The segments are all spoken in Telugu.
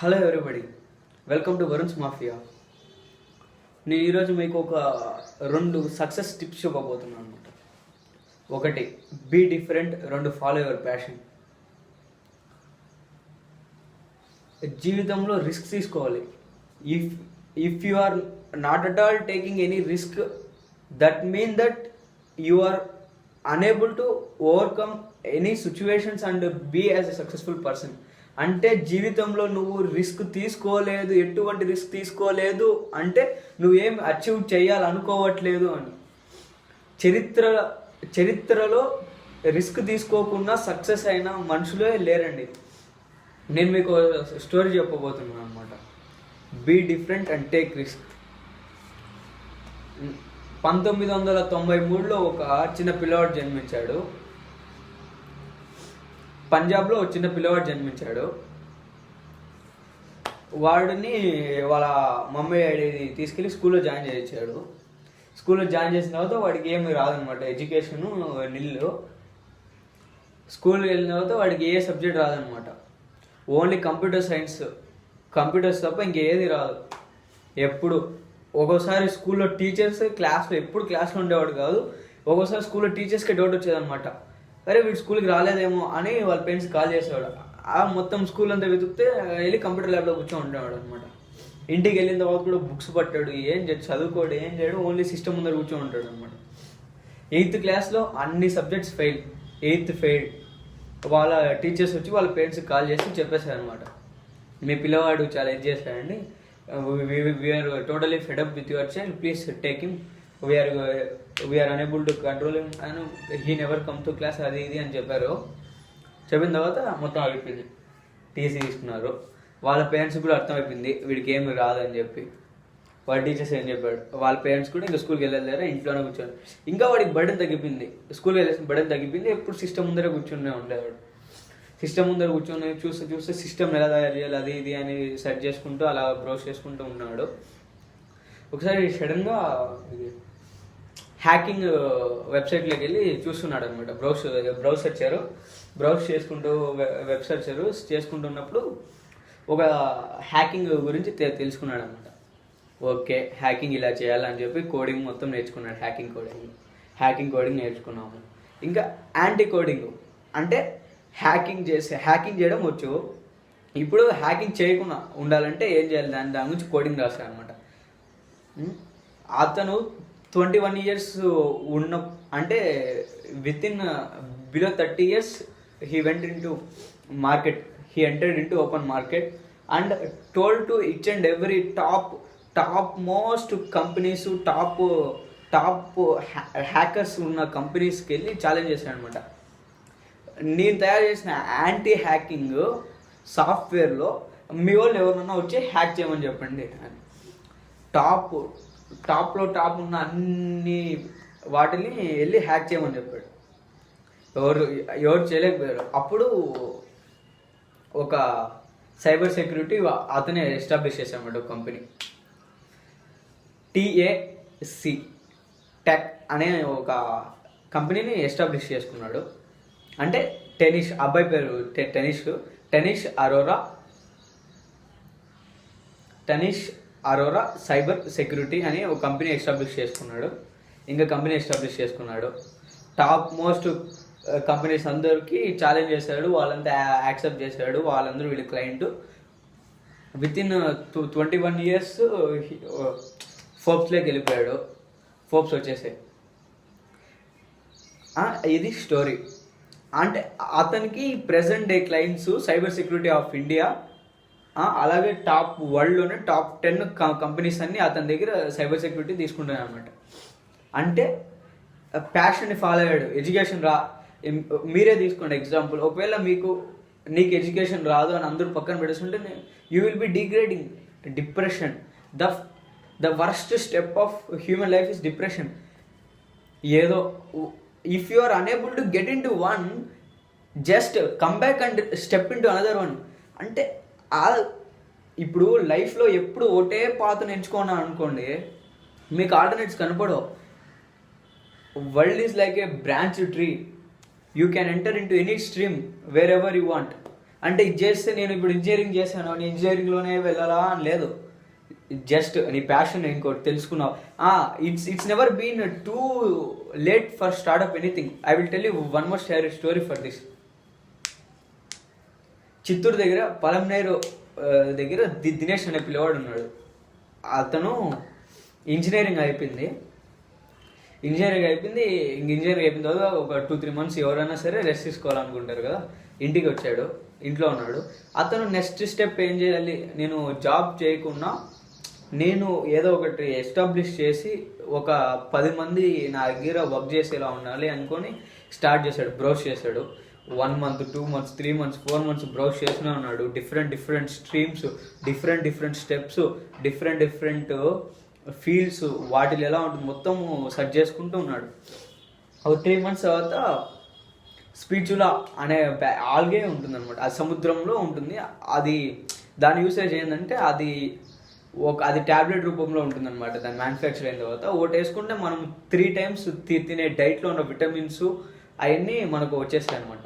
Hello everybody, welcome to Varun's mafia. నేను ఈరోజు మీకు ఒక 2 సక్సెస్ టిప్స్ చెప్పబోతున్నాను అనమాట. ఒకటి, be different. 2, follow your passion. జీవితంలో రిస్క్ తీసుకోవాలి. If you are not at all taking any risk, that mean that you are unable to overcome any situations and be as a successful person. అంటే జీవితంలో నువ్వు రిస్క్ తీసుకోలేదు, ఎటువంటి రిస్క్ తీసుకోలేదు అంటే నువ్వేం అచీవ్ చేయాలనుకోవట్లేదు అని. చరిత్రలో రిస్క్ తీసుకోకుండా సక్సెస్ అయిన మనుషులే లేరండి. నేను మీకు స్టోరీ చెప్పబోతున్నాను అనమాట. Be different and take risk. 1993లో ఒక చిన్న పిల్లవాడు జన్మించాడు. పంజాబ్లో ఒక చిన్న పిల్లవాడు జన్మించాడు. వాడిని వాళ్ళ మమ్మీ డాడీ తీసుకెళ్ళి స్కూల్లో జాయిన్ చేయించాడు. స్కూల్లో జాయిన్ చేసిన తర్వాత వాడికి ఏమి రాదనమాట, ఎడ్యుకేషను నిల్లు. స్కూల్కి వెళ్ళిన తర్వాత వాడికి ఏ సబ్జెక్ట్ రాదనమాట, ఓన్లీ కంప్యూటర్ సైన్స్, కంప్యూటర్స్ తప్ప ఇంకేది రాదు. ఎప్పుడు ఒక్కోసారి స్కూల్లో టీచర్స్ ఎప్పుడు క్లాస్లో ఉండేవాడు కాదు. ఒక్కోసారి స్కూల్లో టీచర్స్కి డౌట్ వచ్చేదనమాట, అరే వీడు స్కూల్కి రాలేదేమో అని వాళ్ళ పేరెంట్స్ కాల్ చేసేవాడు. ఆ మొత్తం స్కూల్ అంతా వెతికితే వెళ్ళి కంప్యూటర్ ల్యాబ్లో కూర్చొని ఉండేవాడు అనమాట. ఇంటికి వెళ్ళిన తర్వాత కూడా బుక్స్ పట్టాడు, చదువుకోడు, ఏం చేయడు, ఓన్లీ సిస్టమ్ ముందర కూర్చొని ఉంటాడు అనమాట. 8th క్లాస్లో అన్ని సబ్జెక్ట్స్ ఫెయిల్, 8th ఫెయిల్. వాళ్ళ టీచర్స్ వచ్చి వాళ్ళ పేరెంట్స్కి కాల్ చేసి చెప్పేశారు అనమాట, మీ పిల్లవాడు చాలా ఇది చేశాడండి, we are totally fed up with your child, please take him, we are unable to control him and he never come to class, అది ఇది అని చెప్పారు. చెప్పిన తర్వాత మొత్తం అయిపోయింది, టీసీ తీసుకున్నారు. వాళ్ళ పేరెంట్స్ కూడా అర్థమైపోయింది వీడికి ఏమి రాదని చెప్పి. వాళ్ళ టీచర్స్ ఏం చెప్పాడు, వాళ్ళ పేరెంట్స్ కూడా ఇంకా స్కూల్కి వెళ్ళలేరా, ఇంట్లోనే కూర్చోండి. ఇంకా వాడికి బర్డెన్ తగ్గిపోయింది, స్కూల్కి వెళ్ళేసిన బర్డెన్ తగ్గిపోయింది. ఎప్పుడు సిస్టమ్ ముందరే కూర్చునే ఉండేవాడు. సిస్టమ్ ముందర కూర్చొని చూస్తే సిస్టమ్ ఎలా తయారు చేయాలి అది ఇది అని సెర్చ్ చేసుకుంటూ అలా బ్రౌజ్ చేసుకుంటూ ఉన్నాడు. ఒకసారి సడన్గా హ్యాకింగ్ వెబ్సైట్లోకి వెళ్ళి చూస్తున్నాడు అనమాట. బ్రౌజ్ చేసుకుంటూ వెబ్ సర్చరు చేసుకుంటున్నప్పుడు ఒక హ్యాకింగ్ గురించి తెలుసుకున్నాడు అనమాట. ఓకే, హ్యాకింగ్ ఇలా చేయాలని చెప్పి కోడింగ్ మొత్తం నేర్చుకున్నాడు. హ్యాకింగ్ కోడింగ్ నేర్చుకున్నాము. ఇంకా యాంటీ కోడింగ్ అంటే హ్యాకింగ్ చేయడం వచ్చు. ఇప్పుడు హ్యాకింగ్ చేయకుండా ఉండాలంటే ఏం చేయాలి, దాని గురించి కోడింగ్ రాస్తాడు అనమాట. అతను 21 years ఉన్న అంటే below 30 years he went into market, he entered into open market and told to each and every top most companies, top hackers ఉన్న కంపెనీస్కి వెళ్ళి ఛాలెంజ్ చేశాడు అనమాట. నేను తయారు చేసిన యాంటీ హ్యాకింగ్ సాఫ్ట్వేర్లో మీ వాళ్ళు ఎవరన్నా వచ్చి హ్యాక్ చేయమని చెప్పండి అని. టాప్లో ఉన్న అన్ని వాటిని వెళ్ళి హ్యాక్ చేయమని చెప్పాడు. ఎవరు చేయలేకపోయారు. అప్పుడు ఒక సైబర్ సెక్యూరిటీ అతనే ఎస్టాబ్లిష్ చేశామన్నమాట ఒక కంపెనీ, TAC టెక్ అనే ఒక కంపెనీని ఎస్టాబ్లిష్ చేసుకున్నాడు. అంటే టెనిష్, అబ్బాయి పేరు టెనిష్ అరోరా సైబర్ సెక్యూరిటీ అని ఒక కంపెనీ ఎస్టాబ్లిష్ చేసుకున్నాడు. టాప్ మోస్ట్ కంపెనీస్ అందరికీ ఛాలెంజ్ చేశాడు, వాళ్ళంతా యాక్సెప్ట్ చేశాడు, వాళ్ళందరూ వీళ్ళ క్లయింట్. వితిన్ 21 years ఫోర్బ్స్లోకి వెళ్ళిపోయాడు. ఫోర్బ్స్ వచ్చేసాయి. ఇది స్టోరీ. అంటే అతనికి present day clients cyber security of India, అలాగే వరల్డ్లోనే టాప్ 10 కంపెనీస్ అన్నీ అతని దగ్గర సైబర్ సెక్యూరిటీ తీసుకుంటాను అనమాట. అంటే ప్యాషన్ని ఫాలో అయ్యాడు. ఎడ్యుకేషన్ మీరే తీసుకోండి ఎగ్జాంపుల్. ఒకవేళ నీకు ఎడ్యుకేషన్ రాదు అని అందరూ పక్కన పెట్టేస్తుంటే you will be degrading. Depression, the worst step of human life is depression. ఏదో if you are unable to get into one, just come back and step into another one. అంటే ఇప్పుడు లైఫ్లో ఎప్పుడు ఒకటే పాత్రను ఎంచుకున్నాను అనుకోండి, మీకు ఆల్టర్నేట్స్ కనపడవు. World is like A branch tree, you can enter in to any stream wear ever you want. అంటే ఇది చేస్తే నేను ఇప్పుడు ఇంజనీరింగ్ చేశాను, నేను ఇంజనీరింగ్లోనే వెళ్ళాలా అని లేదు. జస్ట్ నీ ప్యాషన్ ఇంకోటి తెలుసుకున్నావు. It's never been too late for startup anything. I will tell you one more story for this. Chittoor దగ్గర పలంనేరు దగ్గర దినేష్ అనే పిల్లవాడు ఉన్నాడు. అతను ఇంజనీరింగ్ అయిపోయింది. ఇంజనీరింగ్ అయిపోయిన తర్వాత ఒక 2-3 months ఎవరైనా సరే రెస్ట్ తీసుకోవాలనుకుంటారు కదా, ఇంటికి వచ్చాడు, ఇంట్లో ఉన్నాడు. అతను నెక్స్ట్ స్టెప్ ఏం చేయాలి, నేను జాబ్ చేయకుండా నేను ఏదో ఒకటి ఎస్టాబ్లిష్ చేసి ఒక 10 మంది నా దగ్గర వర్క్ చేసేలా ఉండాలి అనుకొని స్టార్ట్ చేశాడు. బ్రౌజ్ చేశాడు 1 month, 2 months, 3 months, 4 months browse చేస్తూనే ఉన్నాడు. Different streams, different steps, different fields, వాటిలో ఎలా ఉంటుంది మొత్తం సెర్చ్ చేసుకుంటూ ఉన్నాడు. ఒక 3 months తర్వాత స్పిచులా అనే ఆల్గే ఉంటుంది అనమాట. అది సముద్రంలో ఉంటుంది. అది దాని యూసేజ్ ఏంటంటే అది ట్యాబ్లెట్ రూపంలో ఉంటుంది అనమాట. దాని మ్యానుఫ్యాక్చర్ అయిన తర్వాత ఒకటి వేసుకుంటే మనం 3 times తినే డైట్లో ఉన్న విటమిన్స్ అవన్నీ మనకు వచ్చేస్తాయి అనమాట.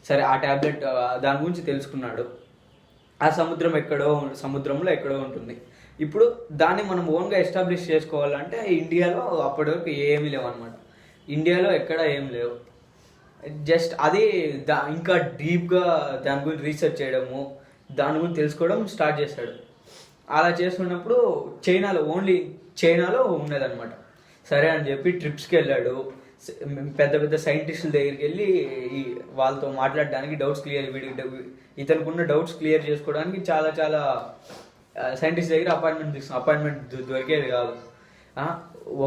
సరే, ఆ ట్యాబ్లెట్ దాని గురించి తెలుసుకున్నాడు. ఆ సముద్రంలో ఎక్కడో ఉంటుంది. ఇప్పుడు దాన్ని మనం ఓన్గా ఎస్టాబ్లిష్ చేసుకోవాలంటే ఇండియాలో అప్పటి వరకు ఏమీ లేవు అనమాట. ఇండియాలో ఎక్కడ ఏం లేవు. జస్ట్ అది ఇంకా డీప్గా దాని గురించి రీసెర్చ్ చేయడము, దాని గురించి తెలుసుకోవడం స్టార్ట్ చేశాడు. అలా చేస్తున్నప్పుడు చైనాలో ఉండేదన్నమాట. సరే అని చెప్పి ట్రిప్స్కి వెళ్ళాడు. పెద్ద సైంటిస్టుల దగ్గరికి వెళ్ళి వాళ్ళతో మాట్లాడడానికి ఇతనుకున్న డౌట్స్ క్లియర్ చేసుకోవడానికి చాలా సైంటిస్ట్ దగ్గర అపాయింట్మెంట్ దొరికేది కాదు.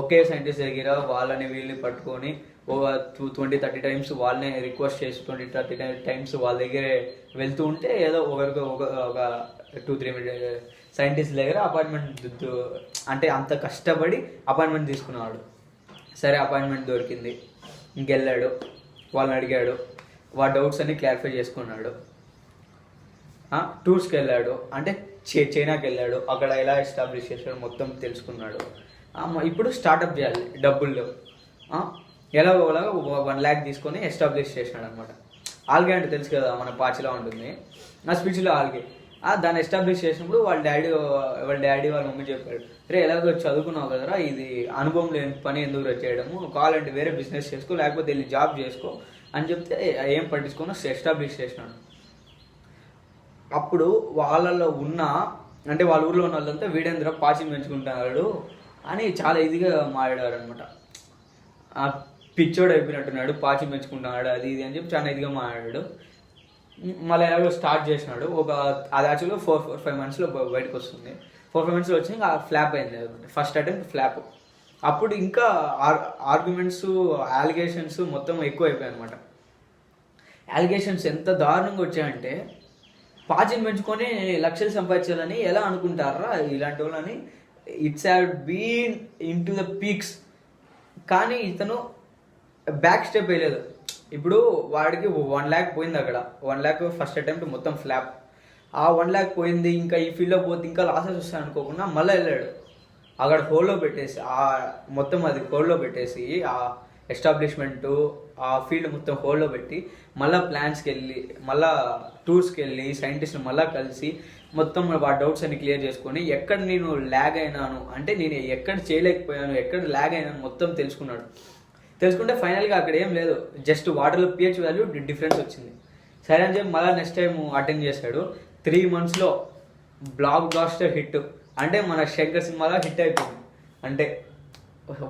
ఒకే సైంటిస్ట్ దగ్గర వాళ్ళని వీళ్ళని పట్టుకొని ఒక 20-30 times వాళ్ళనే రిక్వెస్ట్ చేసి 20-30 times వాళ్ళ దగ్గరే వెళ్తూ ఉంటే ఏదో ఒక 2-3 సైంటిస్ట్ దగ్గర అపాయింట్మెంట్, అంటే అంత కష్టపడి అపాయింట్మెంట్ తీసుకున్నాడు. సరే, అపాయింట్మెంట్ దొరికింది. ఇంకెళ్ళాడు, వాళ్ళని అడిగాడు, వాళ్ళ డౌట్స్ అన్ని క్లారిఫై చేసుకున్నాడు. టూర్స్కి వెళ్ళాడు, అంటే చైనాకి వెళ్ళాడు. అక్కడ ఎలా ఎస్టాబ్లిష్ చేశాడు మొత్తం తెలుసుకున్నాడు. ఇప్పుడు స్టార్టప్ చేయాలి, డబ్బులు ఎలాగో 1 lakh తీసుకొని ఎస్టాబ్లిష్ చేసినాడు అనమాట. ఆల్గే అంటే తెలుసు కదా, మన పాచిలా ఉంటుంది. నా స్పీచ్లో ఆల్గే దాన్ని ఎస్టాబ్లిష్ చేసినప్పుడు వాళ్ళ డాడీ వాళ్ళ మమ్మీ చెప్పాడు, రే ఎలాగో చదువుకున్నావు కదరా, ఇది అనుభవం లేని పని ఎందుకు చేయడము, కావాలంటే వేరే బిజినెస్ చేసుకో, లేకపోతే వెళ్ళి జాబ్ చేసుకో అని చెప్తే ఏం పట్టించుకొని ఎస్టాబ్లిష్ చేసినాడు. అప్పుడు వాళ్ళలో అంటే వాళ్ళ ఊర్లో ఉన్న వాళ్ళంతా వీడేంద్ర పాచిని పెంచుకుంటున్నాడు అని చాలా ఇదిగా మాట్లాడారు అనమాట. పిచ్చోడు అయిపోయినట్టున్నాడు, పాచి పెంచుకుంటున్నాడు, అది ఇది అని చెప్పి చాలా ఇదిగా మాట్లాడాడు. మళ్ళీ ఎలాగో స్టార్ట్ చేసినాడు. అది యాక్చువల్గా 4-5 monthsలో బయటకు వస్తుంది. 4-5 monthsలో వచ్చి ఇంకా ఫ్లాప్ అయింది అనమాట. First attempt flop. అప్పుడు ఇంకా ఆర్గ్యుమెంట్స్, అలిగేషన్స్ మొత్తం ఎక్కువ అయిపోయాయి అనమాట. అలిగేషన్స్ ఎంత దారుణంగా వచ్చాయంటే, పాచిని పెంచుకొని లక్షలు సంపాదించాలని ఎలా అనుకుంటారా ఇలాంటి వాళ్ళని. It's have been in to the peaks. కానీ ఇతను బ్యాక్ స్టెప్ వేయలేదు. ఇప్పుడు వాడికి 1 lakh పోయింది. అక్కడ 1 lakh ఫస్ట్ అటెంప్ట్ మొత్తం ఫ్లాప్. ఆ 1 lakh పోయింది, ఇంకా ఈ ఫీల్డ్లో పోతే ఇంకా లాసెస్ వస్తాయి అనుకోకుండా మళ్ళీ వెళ్ళాడు. అక్కడ హోల్లో పెట్టేసి మొత్తం అది హోల్లో పెట్టేసి ఆ ఎస్టాబ్లిష్మెంటు ఆ ఫీల్డ్ మొత్తం హోల్లో పెట్టి మళ్ళీ ప్లాన్స్కి వెళ్ళి మళ్ళీ టూర్స్కి వెళ్ళి సైంటిస్ట్ని మళ్ళీ కలిసి మొత్తం వాడి డౌట్స్ అన్ని క్లియర్ చేసుకొని ఎక్కడ నేను ల్యాగ్ అయినాను, అంటే నేను ఎక్కడ చేయలేకపోయాను, ఎక్కడ ల్యాగ్ అయినాను మొత్తం తెలుసుకుంటే ఫైనల్గా అక్కడ ఏం లేదు, జస్ట్ వాటర్లో pH వాల్యూ డిఫరెన్స్ వచ్చింది. సరే అని చెప్పి మళ్ళీ నెక్స్ట్ టైం అటెండ్ చేశాడు. 3 monthsలో బ్లాక్ బాస్టర్ హిట్, అంటే మన శంకర్ సినిమాలో హిట్ అయిపోయింది. అంటే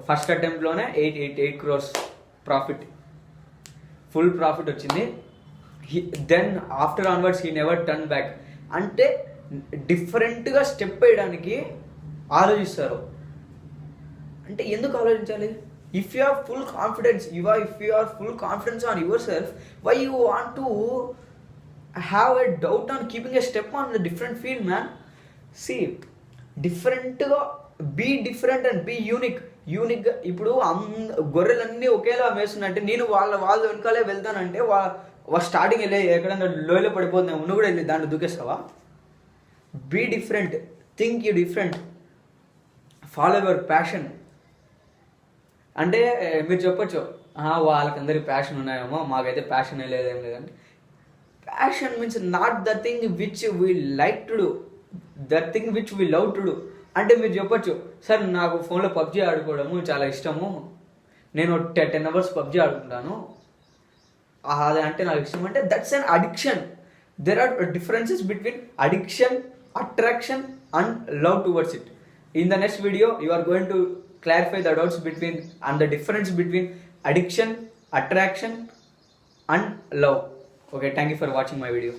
ఫస్ట్ అటెంప్ట్లోనే 8 crores ప్రాఫిట్, ఫుల్ ప్రాఫిట్ వచ్చింది. Then after onwards he never turn back. అంటే డిఫరెంట్గా స్టెప్ వేయడానికి ఆలోచిస్తారు. అంటే ఎందుకు ఆలోచించాలి? If you have full confidence, if you are full confidence on yourself, why you want to have a doubt on keeping a step on the different field, man? See, different-గా be different and be unique. ఇప్పుడు గొర్రెలన్నీ ఒకేలా వేస్తున్నట్టే నేను వాళ్ళ వెనకాలే వెళ్తానంటే స్టార్టింగ్ వెళ్ళి ఎక్కడన్నా లోయలో పడిపోతున్నాయి, నువ్వు కూడా వెళ్ళి దాంట్లో దూకేస్తావా? Be different, think you different, follow your passion. అంటే మీరు చెప్పొచ్చు, వాళ్ళకందరికి ప్యాషన్ ఉన్నాయేమో, మాకైతే ప్యాషన్ లేదేం లేదంటే passion means not the thing which we like to do, the thing which we love to do. అంటే మీరు చెప్పొచ్చు, సార్ నాకు ఫోన్లో పబ్జీ ఆడుకోవడము చాలా ఇష్టము, నేను 10 hours పబ్జీ ఆడుకుంటాను, అది అంటే నాకు ఇష్టం. అంటే that's an addiction. There are differences between addiction, attraction and love towards it. In the next video, you are going to clarify the doubts between and the difference between addiction, attraction and love. Okay, thank you for watching my video.